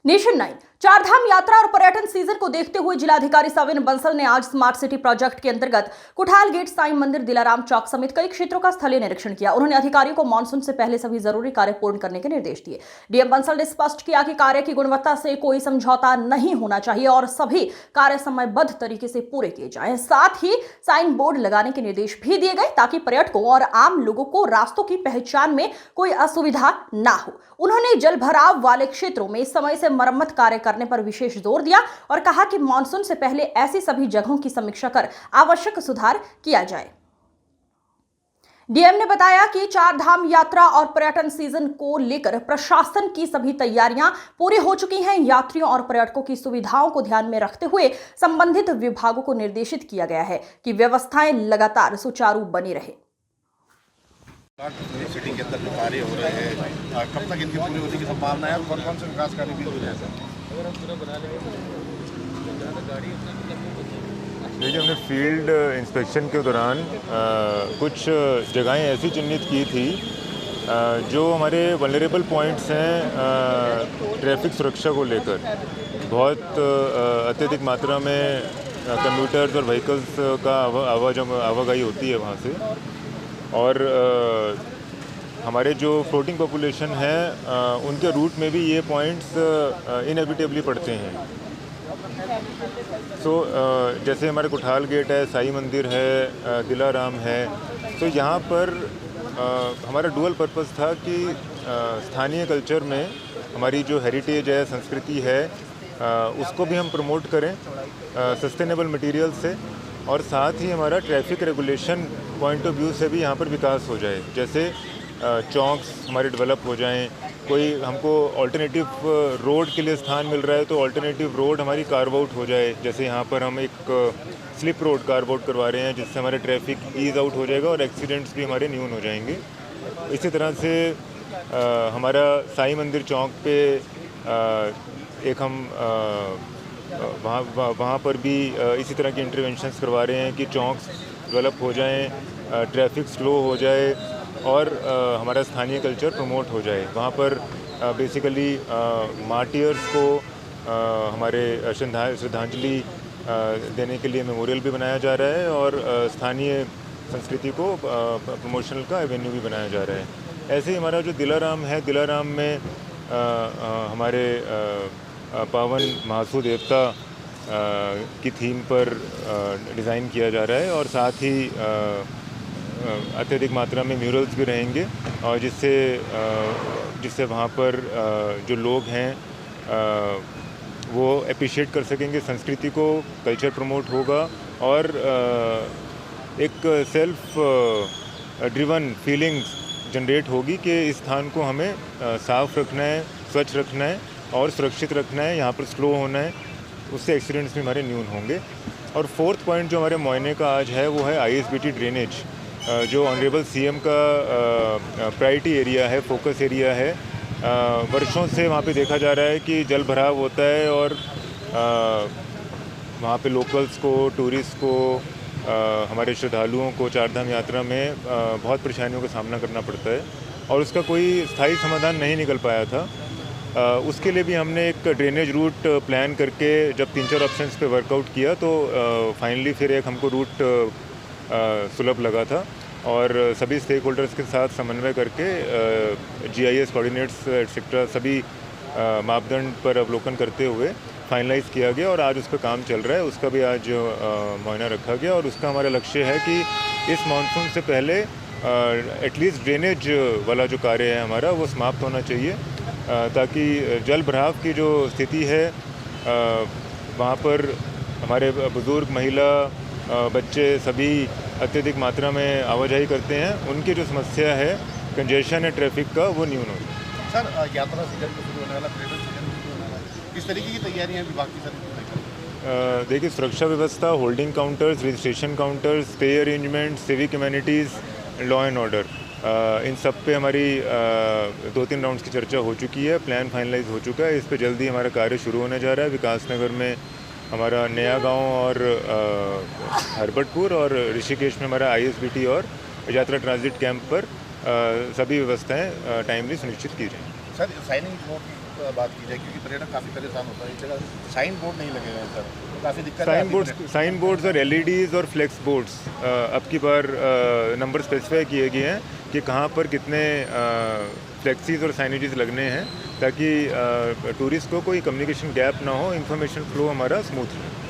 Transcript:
Nation 9 Chardham यात्रा और पर्यटन सीजन को देखते हुए जिलाधिकारी सविन बंसल ने आज स्मार्ट सिटी प्रोजेक्ट के अंतर्गत कुठाल गेट साईं मंदिर दिलाराम चौक समेत कई क्षेत्रों का स्थलीय निरीक्षण किया। उन्होंने अधिकारियों को मानसून से पहले सभी जरूरी कार्य पूर्ण करने के निर्देश दिए। डीएम बंसल ने स्पष्ट किया कि कार्य की गुणवत्ता से कोई समझौता नहीं होना चाहिए और सभी कार्य समयबद्ध तरीके से पूरे किए जाएं। साथ ही साइन बोर्ड लगाने के निर्देश भी दिए गए ताकि पर्यटकों और आम लोगों को रास्तों की पहचान में कोई असुविधा ना हो। उन्होंने जल भराव वाले क्षेत्रों में समय से मरम्मत कार्य करने पर विशेष जोर दिया और कहा कि मानसून से पहले ऐसी सभी जगहों की समीक्षा कर आवश्यक सुधार किया जाए। डीएम ने बताया कि चारधाम यात्रा और पर्यटन सीजन को लेकर प्रशासन की सभी तैयारियां पूरी हो चुकी हैं। यात्रियों और पर्यटकों की सुविधाओं को ध्यान में रखते हुए संबंधित विभागों को निर्देशित किया गया है कि व्यवस्थाएं लगातार सुचारू बनी रहे। सिटी के अंदर जो कार्य हो रहे हैं, कब तक इनकी पूरी होने की संभावना है और कौन कौन से विकास कार्य भी हो रहे हैं? देखिए, हमने फील्ड इंस्पेक्शन के दौरान कुछ जगहें ऐसी चिन्हित की थी जो हमारे वल्नरेबल पॉइंट्स हैं ट्रैफिक सुरक्षा को लेकर। बहुत अत्यधिक मात्रा में कम्यूटर्स और व्हीकल्स का आवाजाही होती है वहाँ से, और हमारे जो फ्लोटिंग पॉपुलेशन है उनके रूट में भी ये पॉइंट्स इनएविटेबली पड़ते हैं। जैसे हमारे कुठाल गेट है, साईं मंदिर है, दिलाराम है, तो यहाँ पर हमारा डुअल पर्पस था कि स्थानीय कल्चर में हमारी जो हेरिटेज है, संस्कृति है, उसको भी हम प्रमोट करें सस्टेनेबल मटेरियल से, और साथ ही हमारा traffic regulation point of view से भी यहाँ पर विकास हो जाए। जैसे चौक्स हमारे डेवलप हो जाएं, कोई हमको ऑल्टरनेटिव रोड के लिए स्थान मिल रहा है तो ऑल्टरनेटिव रोड हमारी कार्व आउट हो जाए। जैसे यहाँ पर हम एक स्लिप रोड कार्व आउट करवा रहे हैं जिससे हमारा ट्रैफिक ईज आउट हो जाएगा और एक्सीडेंट्स भी हमारे न्यून हो जाएंगे। इसी तरह से हमारा साईं मंदिर चौक पे एक हम वहाँ पर भी इसी तरह के इंटरवेंशंस करवा रहे हैं कि चौक्स डेवलप हो जाएं, ट्रैफिक स्लो हो जाए और हमारा स्थानीय कल्चर प्रमोट हो जाए। वहाँ पर बेसिकली मार्टियर्स को हमारे श्रद्धांजलि देने के लिए मेमोरियल भी बनाया जा रहा है और स्थानीय संस्कृति को प्रमोशनल का एवेन्यू भी बनाया जा रहा है। ऐसे ही हमारा जो दिलाराम है, दिलाराम में हमारे पावन महासू देवता की थीम पर डिज़ाइन किया जा रहा है और साथ ही अत्यधिक मात्रा में म्यूरल्स भी रहेंगे और जिससे वहाँ पर जो लोग हैं वो अप्रिशिएट कर सकेंगे संस्कृति को, कल्चर प्रमोट होगा और एक सेल्फ ड्रिवन फीलिंग्स जनरेट होगी कि इस स्थान को हमें साफ़ रखना है, स्वच्छ रखना है और सुरक्षित रखना है, यहाँ पर स्लो होना है, उससे एक्सीडेंट्स भी हमारे न्यून होंगे। और फोर्थ पॉइंट जो हमारे मुआयने का आज है वो है ISBT ड्रेनेज, जो ऑनरेबल CM का प्रायोरिटी एरिया है, फोकस एरिया है। वर्षों से वहाँ पे देखा जा रहा है कि जल भराव होता है और वहाँ पे लोकल्स को, टूरिस्ट को, हमारे श्रद्धालुओं को चारधाम यात्रा में बहुत परेशानियों का सामना करना पड़ता है और उसका कोई स्थायी समाधान नहीं निकल पाया था। उसके लिए भी हमने एक ड्रेनेज रूट प्लान करके जब 3-4 ऑप्शंस पे वर्कआउट किया तो फाइनली फिर एक हमको रूट सुलभ लगा था और सभी स्टेक होल्डर्स के साथ समन्वय करके GIS कोऑर्डिनेट्स एक्सेट्रा सभी मापदंड पर अवलोकन करते हुए फाइनलाइज़ किया गया और आज उसका काम चल रहा है। उसका भी आज मुआयना रखा गया और उसका हमारा लक्ष्य है कि इस मानसून से पहले एटलीस्ट ड्रेनेज वाला जो कार्य है हमारा वो समाप्त होना चाहिए, ताकि जल भराव की जो स्थिति है वहाँ पर हमारे बुज़ुर्ग, महिला, बच्चे सभी अत्यधिक मात्रा में आवाजाही करते हैं, उनकी जो समस्या है कंजेशन है ट्रैफिक का वो न्यून हो। सर, यात्रा सीजन शुरू होने वाला, पर्यटन सीजन शुरू होने वाला, किस तरीके की तैयारियां हैं विभाग की सर? देखिए, सुरक्षा व्यवस्था, holding counters, registration counters, stay arrangement, civic humanities, law and order, इन सब पे हमारी 2-3 राउंड्स की चर्चा हो चुकी है, प्लान फाइनलाइज हो चुका है। इस पे जल्दी हमारा कार्य शुरू होने जा रहा है। विकास नगर में हमारा नया गांव और हरबटपुर और ऋषिकेश में हमारा ISBT और यात्रा ट्रांजिट कैंप पर सभी व्यवस्थाएं टाइमली सुनिश्चित की जाएँ। सर, साइनिंग बोर्ड बात की जाए, क्योंकि पर्यटक काफ़ी परेशान होता है, इस जगह साइन बोर्ड नहीं लगे हैं सर, तो काफ़ी दिक्कत साइन बोर्ड्स और एलईडीज़ और फ्लेक्स बोर्ड्स अब की बार नंबर स्पेसिफाई किए गए हैं कि कहाँ पर कितने फ्लेक्सीज और साइनेजेस लगने हैं, ताकि टूरिस्ट को कोई कम्युनिकेशन गैप ना हो, इंफॉर्मेशन फ्लो हमारा स्मूथ रहे।